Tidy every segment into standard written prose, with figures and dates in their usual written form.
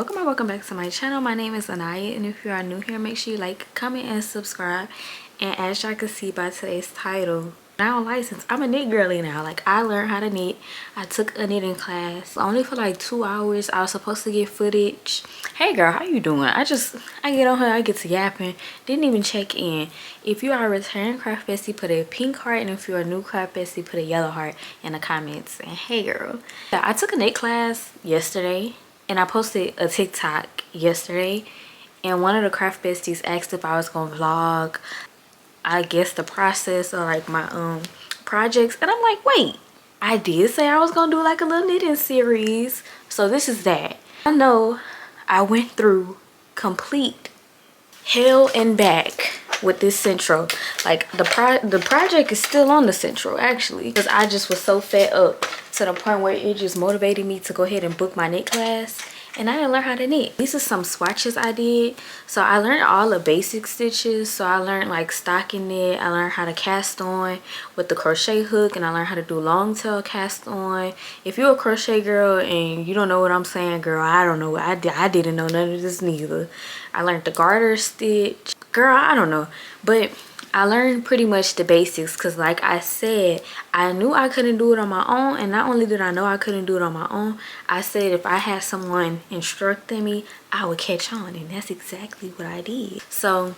welcome or welcome back to my channel. My name is Anaya, and if you are new here, make sure you like, comment, and subscribe. And as y'all can see by today's title, now I'm licensed. I'm a knit girly now. Like, I learned how to knit. I took a knitting class only for like 2 hours. I was supposed to get footage. Hey girl, how you doing? I get on here, I get to yapping, didn't even check in. If you are a returning craft bestie, put a pink heart, and if you're a new craft bestie, put a yellow heart in the comments. And hey girl, yeah, I took a knit class yesterday, and I posted a TikTok yesterday, and one of the craft besties asked if I was gonna vlog, I guess, the process or like my projects, and I'm like, wait, I did say I was gonna do like a little knitting series, so this is that. I know I went through complete hell and back with this central. Like the project is still on the central actually, because I just was so fed up to the point where it just motivated me to go ahead and book my knit class, and I didn't learn how to knit. These are some swatches I did. So I learned all the basic stitches. So I learned like stocking knit, I learned how to cast on with the crochet hook, and I learned how to do long tail cast on. If you're a crochet girl and you don't know what I'm saying, girl, I don't know. I didn't know none of this neither. I learned the garter stitch, girl, I don't know, but I learned pretty much the basics, because like I said, I knew I couldn't do it on my own. And not only did I know I couldn't do it on my own, I said if I had someone instructing me, I would catch on, and that's exactly what I did. So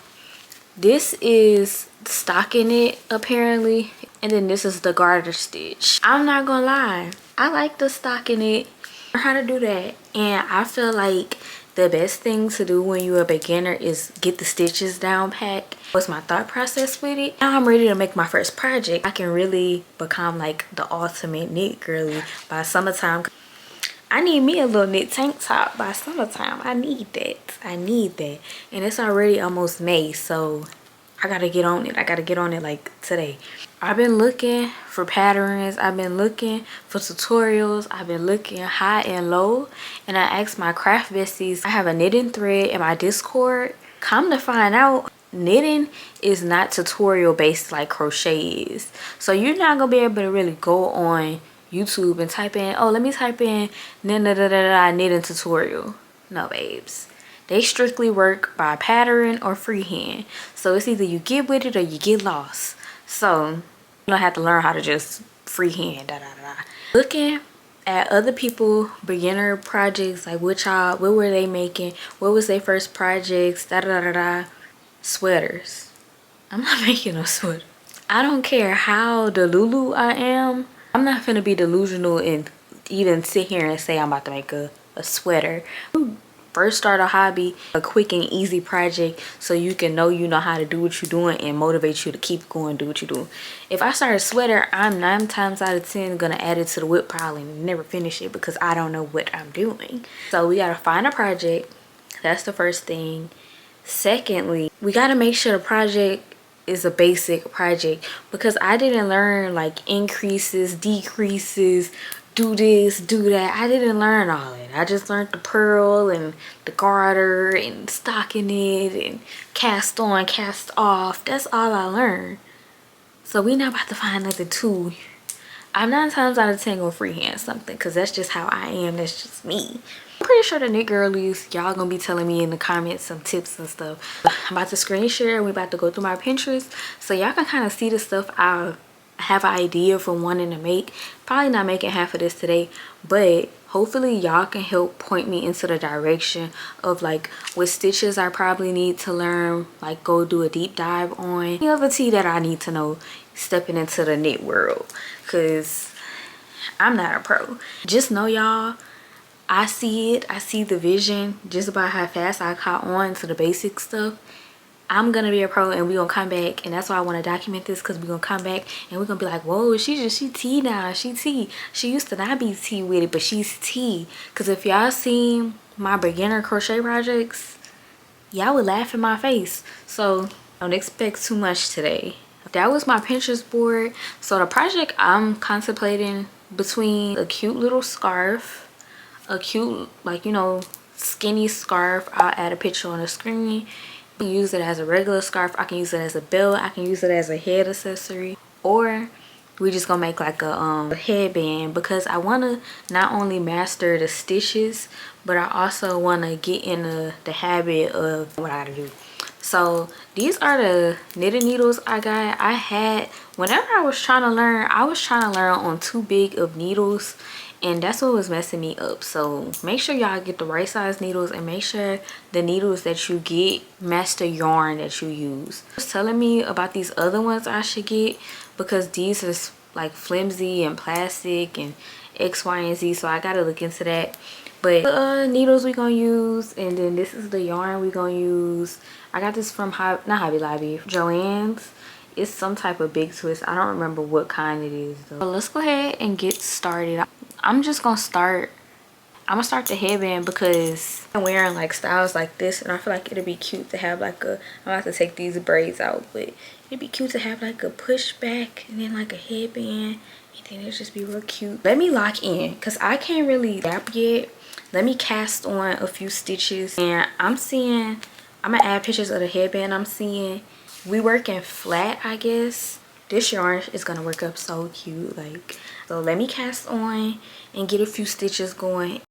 this is stocking it apparently, and then this is the garter stitch. I'm not gonna lie, I like the stocking it, learn how to do that, and I feel like the best thing to do when you're a beginner is get the stitches down pat. What's my thought process with it? Now I'm ready to make my first project. I can really become like the ultimate knit girly by summertime. I need me a little knit tank top by summertime. I need that. And it's already almost May, so I gotta get on it. I gotta get on it like today. I've been looking for patterns, I've been looking for tutorials, I've been looking high and low, and I asked my craft besties. I have a knitting thread in my Discord. Come to find out, knitting is not tutorial based like crochet is. So you're not gonna be able to really go on YouTube and type in, oh, let me type in knitting tutorial. No, babes. They strictly work by pattern or freehand. So it's either you get with it or you get lost. So you don't have to learn how to just freehand. Looking at other people beginner projects, like what were they making? What was their first projects? Sweaters. I'm not making no sweater. I don't care how delulu I am. I'm not gonna be delusional and even sit here and say I'm about to make a sweater. First start a hobby, a quick and easy project, so you can know you know how to do what you're doing and motivate you to keep going, do what you do. If I start a sweater, I'm 9 times out of 10 gonna add it to the whip pile and never finish it because I don't know what I'm doing. So we gotta find a project. That's the first thing. Secondly, we gotta make sure the project is a basic project, because I didn't learn like increases, decreases, do this, do that. I didn't learn all that. I just learned the purl and the garter and stocking it and cast on, cast off. That's all I learned. So we not about to find nothing too. I'm 9 times out of 10 gonna freehand something, because that's just how I am. That's just me. I'm pretty sure the knit girlies, y'all gonna be telling me in the comments some tips and stuff. I'm about to screen share and we about to go through my Pinterest, so y'all can kind of see the stuff I have an idea for wanting to make. Probably not making half of this today, but hopefully y'all can help point me into the direction of like what stitches I probably need to learn, like go do a deep dive on any other tea that I need to know stepping into the knit world, because I'm not a pro. Just know y'all, I see it, I see the vision just about how fast I caught on to the basic stuff. I'm gonna be a pro, and we're gonna come back, and that's why I want to document this, because we're gonna come back and we're gonna be like, whoa, she T now, she T. She used to not be T with it, but she's T. Because if y'all seen my beginner crochet projects, y'all would laugh in my face. So don't expect too much today. That was my Pinterest board. So the project I'm contemplating between a cute little scarf, a cute, like, you know, skinny scarf. I'll add a picture on the screen. I can use it as a regular scarf, I can use it as a belt, I can use it as a head accessory, or we just gonna make like a headband, because I want to not only master the stitches, but I also want to get in the habit of what I gotta do. So these are the knitting needles I got. I had, whenever I was trying to learn on too big of needles, and that's what was messing me up. So make sure y'all get the right size needles, and make sure the needles that you get match the yarn that you use. It's telling me about these other ones I should get, because these are like flimsy and plastic and X, Y, and Z, so I gotta look into that. But the needles we gonna use, and then this is the yarn we gonna use. I got this from not Hobby Lobby, Joann's. It's some type of big twist. I don't remember what kind it is though. But let's go ahead and get started. I'm just gonna start. I'm gonna start the headband because I'm wearing like styles like this, and I feel like it'd be cute to have like a, I'm gonna have to take these braids out, but it'd be cute to have like a pushback and then like a headband, and then it'd just be real cute. Let me lock in because I can't really wrap yet. Let me cast on a few stitches, and I'm gonna add pictures of the headband. I'm seeing we working flat, I guess. This yarn is gonna work up so cute, like. So let me cast on and get a few stitches going.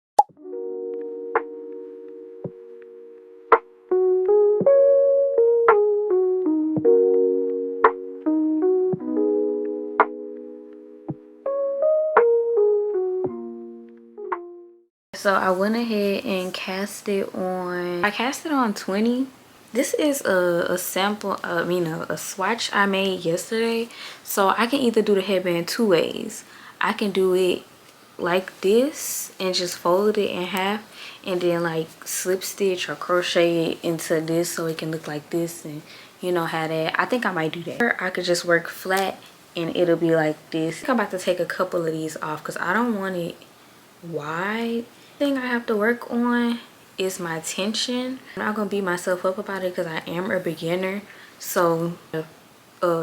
So I went ahead and cast it on, I cast it on 20. This is a sample, a swatch I made yesterday. So I can either do the headband two ways. I can do it like this and just fold it in half, and then like slip stitch or crochet it into this so it can look like this, and you know how that. I think I might do that. Or I could just work flat and it'll be like this. I think I'm about to take a couple of these off because I don't want it wide. The thing I have to work on is my tension. I'm not gonna beat myself up about it because I am a beginner, so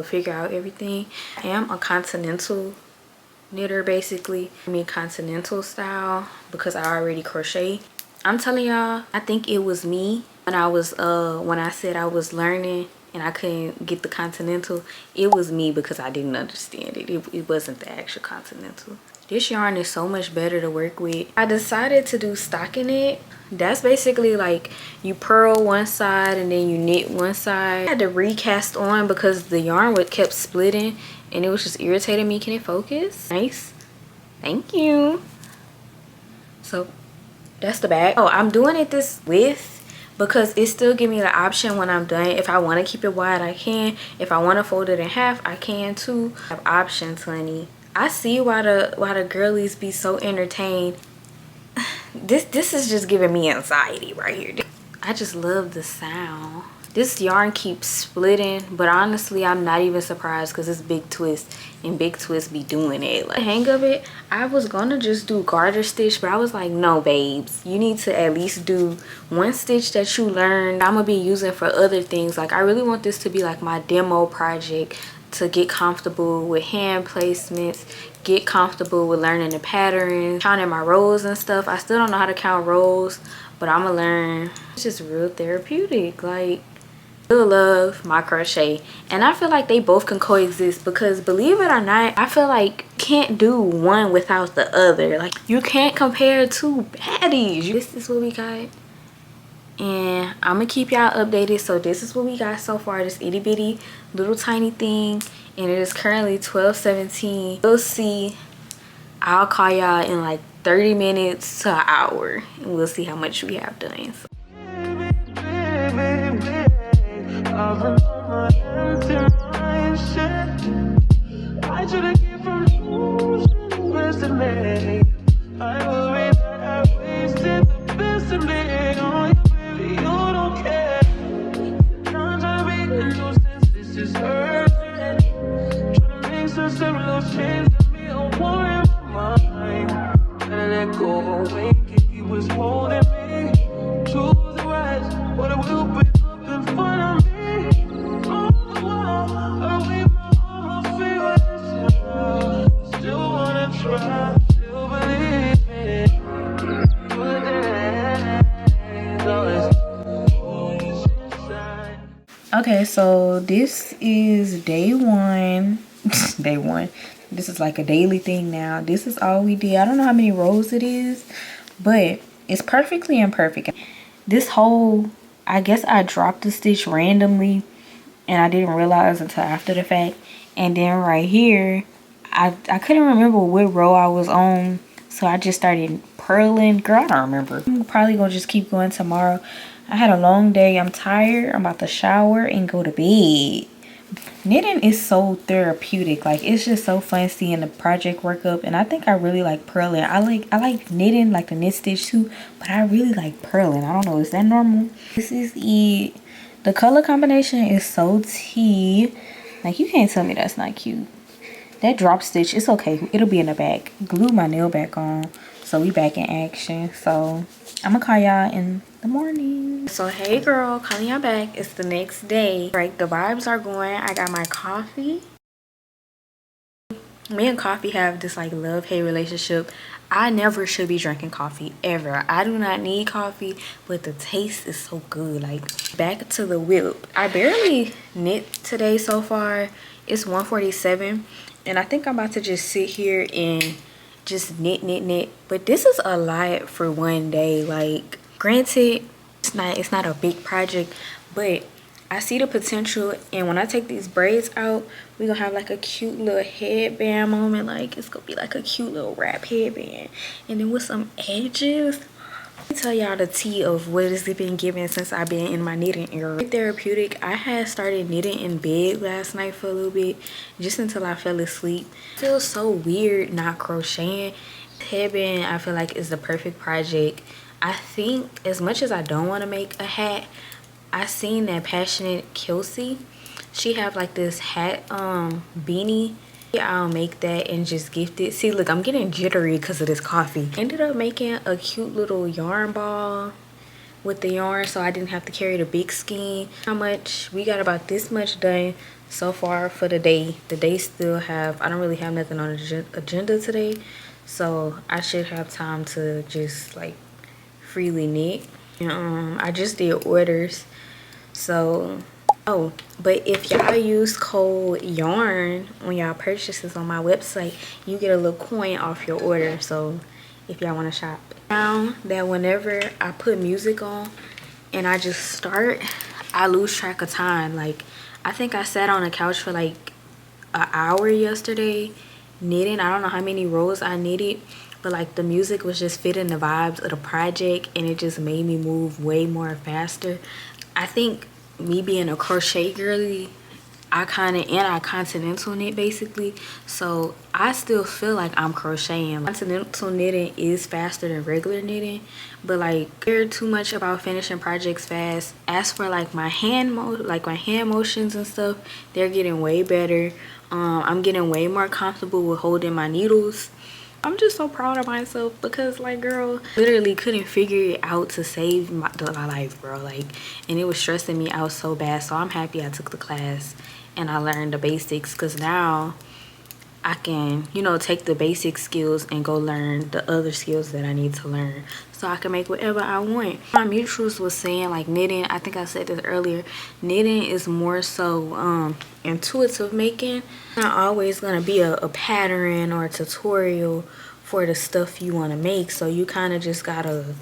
figure out everything. I am a continental knitter, basically. I mean continental style, because I already crochet. I'm telling y'all, I think it was me when I said I was learning and I couldn't get the continental. It was me because I didn't understand it. It wasn't the actual continental. This yarn is so much better to work with. I decided to do stockinette. That's basically like you purl one side and then you knit one side. I had to recast on because the yarn kept splitting and it was just irritating me. Can it focus? Nice. Thank you. So that's the back. Oh, I'm doing it this width because it still give me the option when I'm done. If I want to keep it wide, I can. If I want to fold it in half, I can too. I have options, honey. I see why the girlies be so entertained. This is just giving me anxiety right here. I just love the sound. This yarn keeps splitting, but honestly I'm not even surprised because it's big twist, and big twist be doing it. Like, the hang of it, I was gonna just do garter stitch, but I was like, no babes, you need to at least do one stitch that you learned. I'm gonna be using for other things. Like, I really want this to be like my demo project, to get comfortable with hand placements, get comfortable with learning the patterns, counting my rows and stuff. I still don't know how to count rows, but I'm gonna learn. It's just real therapeutic. Like, I still love my crochet, and I feel like they both can coexist because, believe it or not, I feel like you can't do one without the other. Like, you can't compare two baddies. This is what we got, and I'm gonna keep y'all updated. So this is what we got so far, this itty bitty little tiny thing, and it is currently 12:17. We'll see. I'll call y'all in like 30 minutes to an hour, and we'll see how much we have done. So. Okay, so this is day one. Day one. This is like a daily thing now. This is all we did. I don't know how many rows it is, but it's perfectly imperfect. This whole, I guess I dropped the stitch randomly and I didn't realize until after the fact. And then right here, I couldn't remember what row I was on, so I just started purling. Girl, I don't remember. I'm probably gonna just keep going tomorrow. I had a long day. I'm tired. I'm about to shower and go to bed. Knitting is so therapeutic. Like, it's just so fun seeing the project work up. And I think I really like purling. I like knitting, like the knit stitch too, but I really like purling. I don't know, is that normal? This is it. The color combination is so tea. Like, you can't tell me that's not cute. That drop stitch, it's okay, it'll be in the back. Glue my nail back on, so we back in action. So I'm gonna call y'all in the morning. So hey girl, calling y'all back. It's the next day. Right, the vibes are going. I got my coffee. Me and coffee have this like love-hate relationship. I never should be drinking coffee ever. I do not need coffee, but the taste is so good. Like, back to the whip. I barely knit today so far. It's 1:47 and I think I'm about to just sit here and just knit. But this is a lot for one day. Like, granted, it's not a big project, but I see the potential. And when I take these braids out, we're gonna have like a cute little headband moment. Like, it's gonna be like a cute little wrap headband, and then with some edges. Let me tell y'all the tea of what has been given since I've been in my knitting era. Therapeutic. I had started knitting in bed last night for a little bit, just until I fell asleep. It feels so weird not crocheting. Headband, I feel like, is the perfect project. I think, as much as I don't want to make a hat, I seen that Passionate Kelsey, she have like this hat beanie. I'll make that and just gift it. See, look, I'm getting jittery because of this coffee. Ended up making a cute little yarn ball with the yarn, so I didn't have to carry the big skein. How much? We got about this much done so far for the day. The day still have, I don't really have nothing on the agenda today, so I should have time to just like freely knit. And I just did orders, so oh, but if y'all use code yarn on y'all purchases on my website, you get a little coin off your order. So if y'all want to shop. Now that whenever I put music on and I just start, I lose track of time. Like, I think I sat on the couch for like an hour yesterday knitting. I don't know how many rows I knitted, but like the music was just fitting the vibes of the project, and it just made me move way more faster. I think me being a crochet girly, I continental knit basically, so I still feel like I'm crocheting. Continental knitting is faster than regular knitting, but like, I care too much about finishing projects fast. As for like my hand motions and stuff, they're getting way better. I'm getting way more comfortable with holding my needles. I'm just so proud of myself because, like, girl, literally couldn't figure it out to save my life, bro. Like, and it was stressing me out so bad. So I'm happy I took the class and I learned the basics, because now I can, you know, take the basic skills and go learn the other skills that I need to learn, so I can make whatever I want. My mutuals was saying, like, knitting, I think I said this earlier, knitting is more so intuitive making. It's not always gonna be a pattern or a tutorial for the stuff you want to make, so you kind of just gotta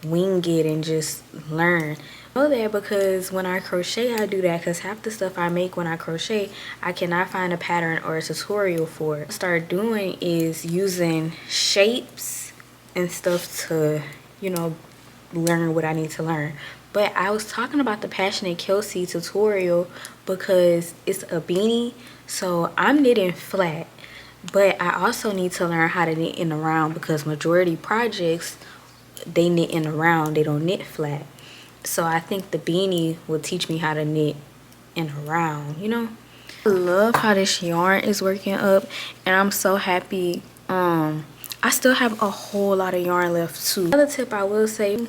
wing it and just learn. I know that because when I crochet, I do that, because half the stuff I make when I crochet, I cannot find a pattern or a tutorial for. What I start doing is using shapes and stuff to, you know, learn what I need to learn. But I was talking about the Passionate Kelsey tutorial because it's a beanie, so I'm knitting flat, but I also need to learn how to knit in the round, because majority projects, they knit in the round, they don't knit flat. So I think the beanie will teach me how to knit in a round, you know. I love how this yarn is working up, and I'm so happy. I still have a whole lot of yarn left too. Another tip I will say,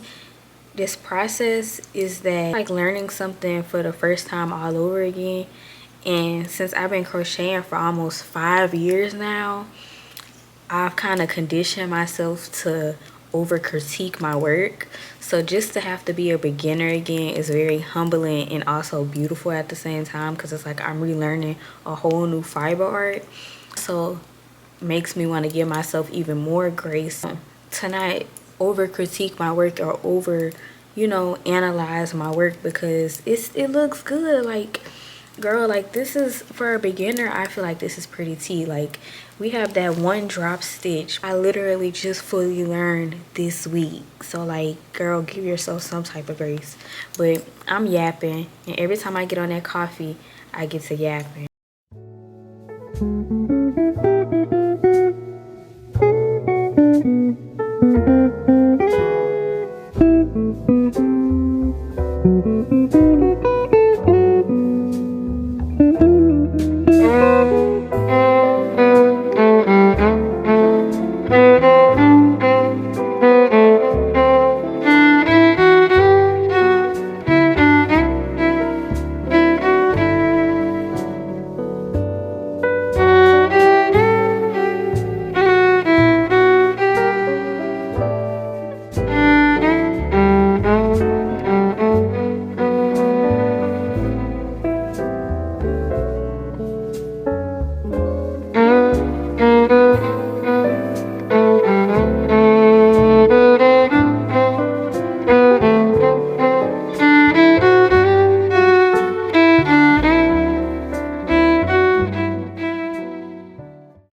this process is that, like, learning something for the first time all over again. And since I've been crocheting for almost 5 years now, I've kind of conditioned myself to over critique my work. So just to have to be a beginner again is very humbling and also beautiful at the same time, because it's like I'm relearning a whole new fiber art. also makes me want to give myself even more grace to not over critique my work or over, you know, analyze my work, because it looks good. Like, girl, like, this is, for a beginner, I feel like this is pretty tea. Like, we have that one drop stitch I literally just fully learned this week. So like, girl, give yourself some type of grace. But I'm yapping, and every time I get on that coffee, I get to yapping.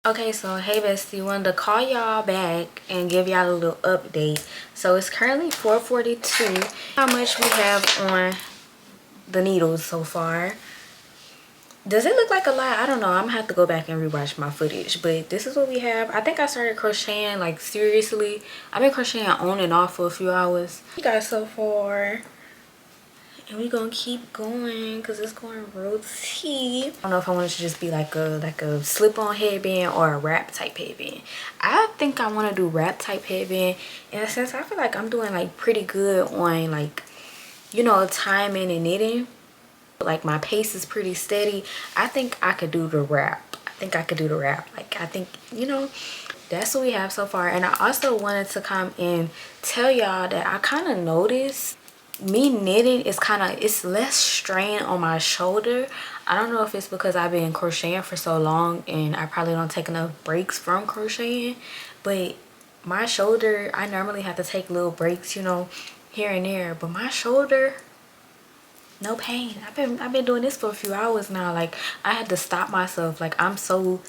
Okay, so hey bestie, wanted to call y'all back and give y'all a little update. So it's currently 4:42. How much we have on the needles so far? Does it look like a lot? I don't know. I'm gonna have to go back and rewatch my footage, but this is what we have. I think I started crocheting, like, seriously. I've been crocheting on and off for a few hours. We got so far, and we gonna keep going because it's going real tea. I don't know if I want it to just be like a slip-on headband or a wrap type headband. I think I want to do wrap type headband, in a sense. I feel like I'm doing like pretty good on, like, you know, timing and knitting. Like, my pace is pretty steady. I think I could do the wrap. Like, I think, you know, that's what we have so far. And I also wanted to come and tell y'all that I kind of noticed me knitting is it's less strain on my shoulder. I don't know if it's because I've been crocheting for so long and I probably don't take enough breaks from crocheting, but my shoulder, I normally have to take little breaks, you know, here and there, but my shoulder, no pain. I've been doing this for a few hours now. Like, I had to stop myself. Like, I'm so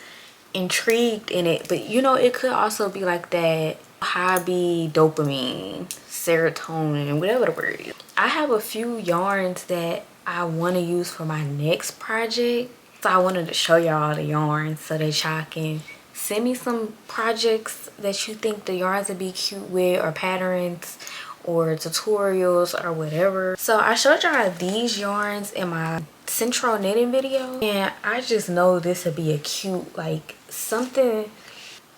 intrigued in it. But you know, it could also be like that hobby dopamine, serotonin, whatever the word is. I have a few yarns that I want to use for my next project, so I wanted to show y'all the yarns so that y'all can send me some projects that you think the yarns would be cute with, or patterns or tutorials or whatever. So I showed y'all these yarns in my central knitting video, and I just know this would be a cute, like, something.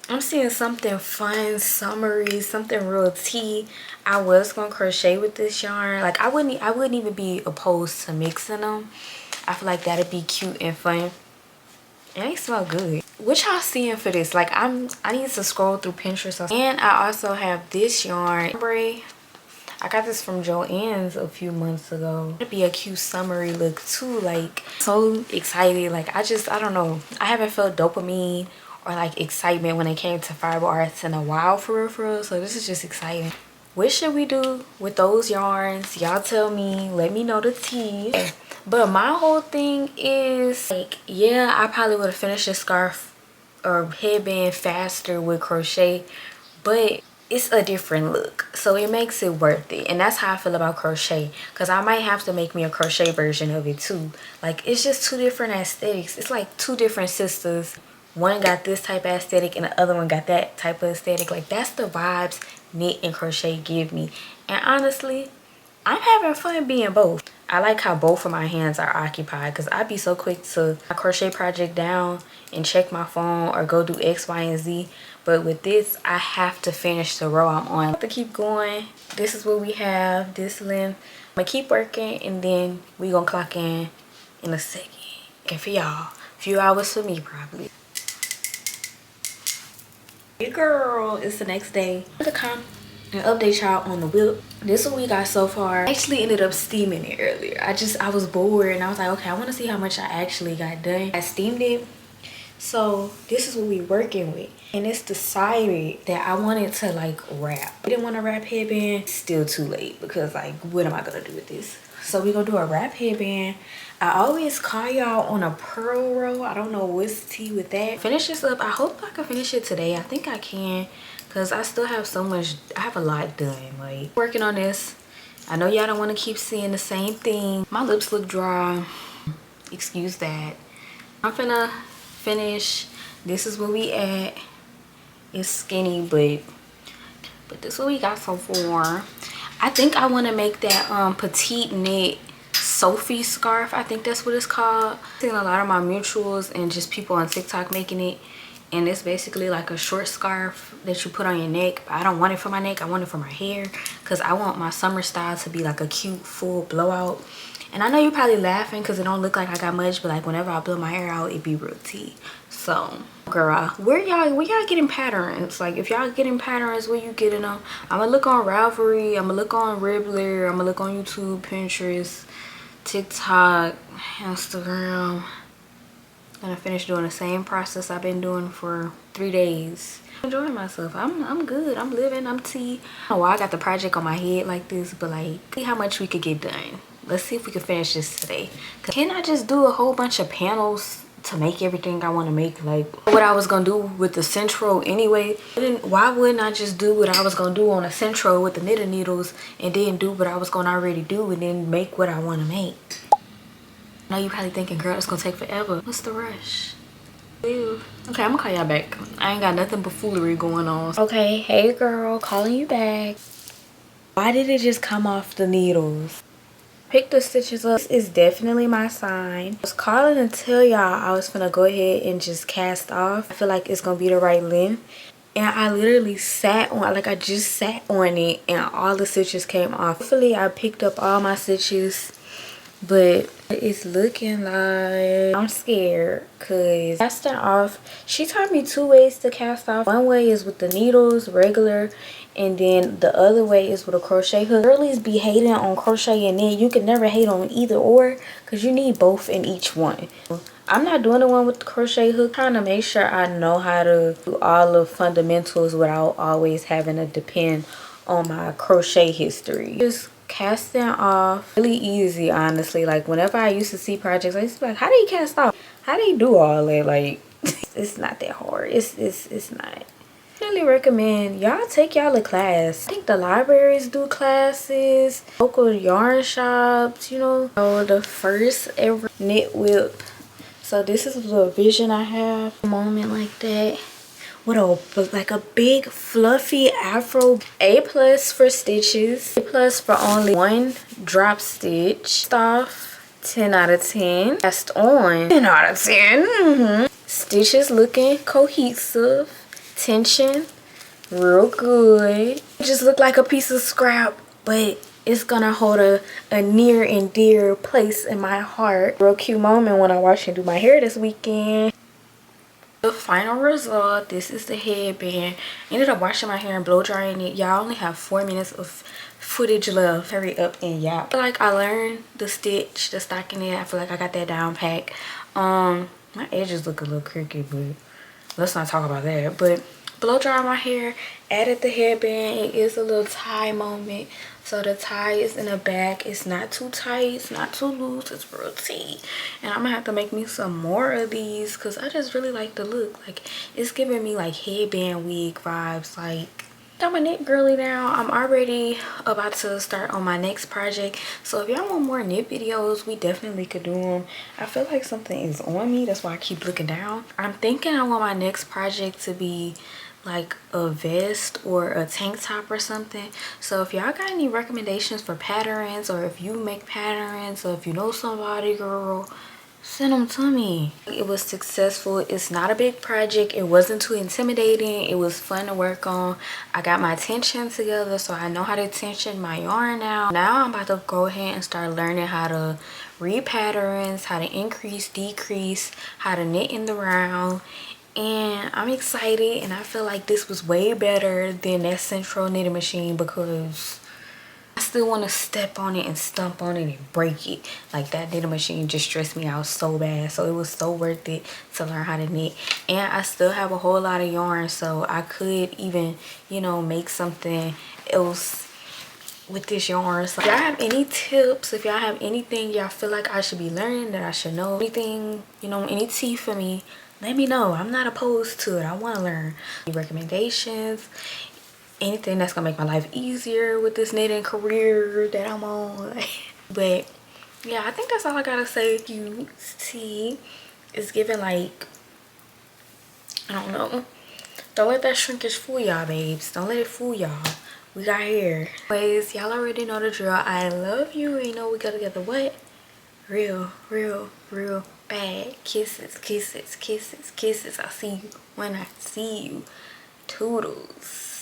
I'm seeing something fun, summery, something real tea. I was gonna crochet with this yarn. Like, I wouldn't even be opposed to mixing them. I feel like that'd be cute and fun, and they smell good. What y'all seeing for this? Like, I need to scroll through Pinterest. And I also have this yarn. I got this from Joann's a few months ago. It'd be a cute summery look too. Like, so excited. Like, I don't know, I haven't felt dopamine or like excitement when it came to fiber arts in a while, for real. So this is just exciting. What should we do with those yarns? Y'all tell me, let me know the tea. But my whole thing is, like, yeah, I probably would have finished this scarf or headband faster with crochet, but it's a different look, so it makes it worth it. And that's how I feel about crochet, because I might have to make me a crochet version of it too. Like, it's just two different aesthetics. It's like two different sisters. One got this type of aesthetic and the other one got that type of aesthetic. Like, that's the vibes knit and crochet give me. And honestly, I'm having fun being both. I like how both of my hands are occupied, because I'd be so quick to a crochet project down and check my phone or go do X, Y, and Z. But with this, I have to finish the row I'm on. I have to keep going. This is what we have, this length. I'm gonna keep working, and then we gonna clock in a second. And for y'all, a few hours for me probably. Hey girl, it's the next day. I'm gonna come and update y'all on the whip. This is what we got so far. I actually ended up steaming it earlier. I was bored and I was like, okay, I want to see how much I actually got done. I steamed it So this is what we working with, and it's decided that I wanted to like wrap. I didn't want to wrap headband. It's still too late because like what am I gonna do with this? So we're gonna do a wrap headband. I always call y'all on a pearl roll. I don't know what's the tea with that. Finish this up. I hope I can finish it today. I think I can, because I still have so much. I have a lot done. Like working on this. I know y'all don't want to keep seeing the same thing. My lips look dry. Excuse that. I'm finna finish. This is where we at. It's skinny, but this is what we got so far. I think I want to make that petite knit Sophie scarf. I think that's what it's called. I've seen a lot of my mutuals and just people on TikTok making it, and it's basically like a short scarf that you put on your neck. But I don't want it for my neck. I want it for my hair, because I want my summer style to be like a cute full blowout. And I know you're probably laughing because it don't look like I got much, but like whenever I blow my hair out, it be real tea. So girl, where y'all getting patterns? Like if y'all getting patterns, where you getting them? I'm gonna look on Ravelry, I'm gonna look on Ribbler, I'm gonna look on YouTube, Pinterest, TikTok, Instagram. I'm gonna finish doing the same process I've been doing for 3 days. I'm enjoying myself. I'm good. I'm living. I'm tea. I don't know why I got the project on my head like this, but like see how much we could get done. Let's see if we can finish this today. Can I just do a whole bunch of panels to make everything I want to make? Like what I was gonna do with the central anyway. Why wouldn't I just do what I was gonna do on a central with the knitting needles, and then do what I was gonna already do, and then make what I want to make? I know you probably thinking, girl, it's gonna take forever. What's the rush? Ew. Okay, I'm gonna call y'all back. I ain't got nothing but foolery going on. Okay, hey girl, calling you back. Why did it just come off the needles? Pick the stitches up. This is definitely my sign. I was calling to tell y'all I was gonna go ahead and just cast off. I feel like it's gonna be the right length, and I literally sat on, like I just sat on it, and all the stitches came off. Hopefully I picked up all my stitches, but it's looking like I'm scared because casting off, she taught me 2 ways to cast off. One way is with the needles, regular, and then the other way is with a crochet hook. Girlies be hating on crochet and knit. You can never hate on either or, because you need both in each one. I'm not doing the one with the crochet hook. I'm trying to make sure I know how to do all the fundamentals without always having to depend on my crochet history. Just casting off really easy, honestly. Like whenever I used to see projects, I used to be like, how do you cast off? How do you do all that? Like it's not that hard. It's not. Really recommend y'all take y'all a class. I think the libraries do classes, local yarn shops, you know. So the first ever knit whip. So this is the vision I have, a moment like that with like a big fluffy afro. A+ for stitches, A+ for only 1 drop stitch. Off 10 out of 10. Cast on 10 out of 10. Stitches looking cohesive. Tension real good. It just look like a piece of scrap, but it's gonna hold a near and dear place in my heart. Real cute moment when I wash and do my hair this weekend. The final result, this is the headband. Ended up washing my hair and blow drying it. Y'all only have 4 minutes of footage left. Hurry up and y'all. I feel like I learned the stitch, the stockinette. I feel like I got that down pat. My edges look a little crooked, but let's not talk about that. But blow dry my hair, added the headband. It is a little tie moment. So the tie is in the back. It's not too tight, it's not too loose, it's real tea. And I'm gonna have to make me some more of these because I just really like the look. Like it's giving me like headband wig vibes. Like I'm a knit girly now. I'm already about to start on my next project. So if y'all want more knit videos, we definitely could do them. I feel like something is on me. That's why I keep looking down. I'm thinking I want my next project to be like a vest or a tank top or something. So if y'all got any recommendations for patterns, or if you make patterns, or if you know somebody, girl, send them to me. It was successful. It's not a big project. It wasn't too intimidating. It was fun to work on. I got my tension together, so I know how to tension my yarn now. Now I'm about to go ahead and start learning how to read patterns, how to increase, decrease, how to knit in the round. And I'm excited, and I feel like this was way better than that central knitting machine because I still want to step on it and stomp on it and break it. Like, that knitting machine just stressed me out so bad. So it was so worth it to learn how to knit. And I still have a whole lot of yarn, so I could even, you know, make something else with this yarn. So if y'all have any tips, if y'all have anything y'all feel like I should be learning, that I should know, anything, you know, any tea for me, let me know. I'm not opposed to it. I want to learn. Any recommendations, anything that's gonna make my life easier with this knitting career that I'm on. But yeah, I think that's all I gotta say. Tea is giving, like, I don't know. Don't let that shrinkage fool y'all, babes. Don't let it fool y'all. We got hair. Anyways, y'all already know the drill. I love you. You know we go together. What? Real, real, real bad. Kisses, kisses, kisses, kisses. I'll see you when I see you. Toodles.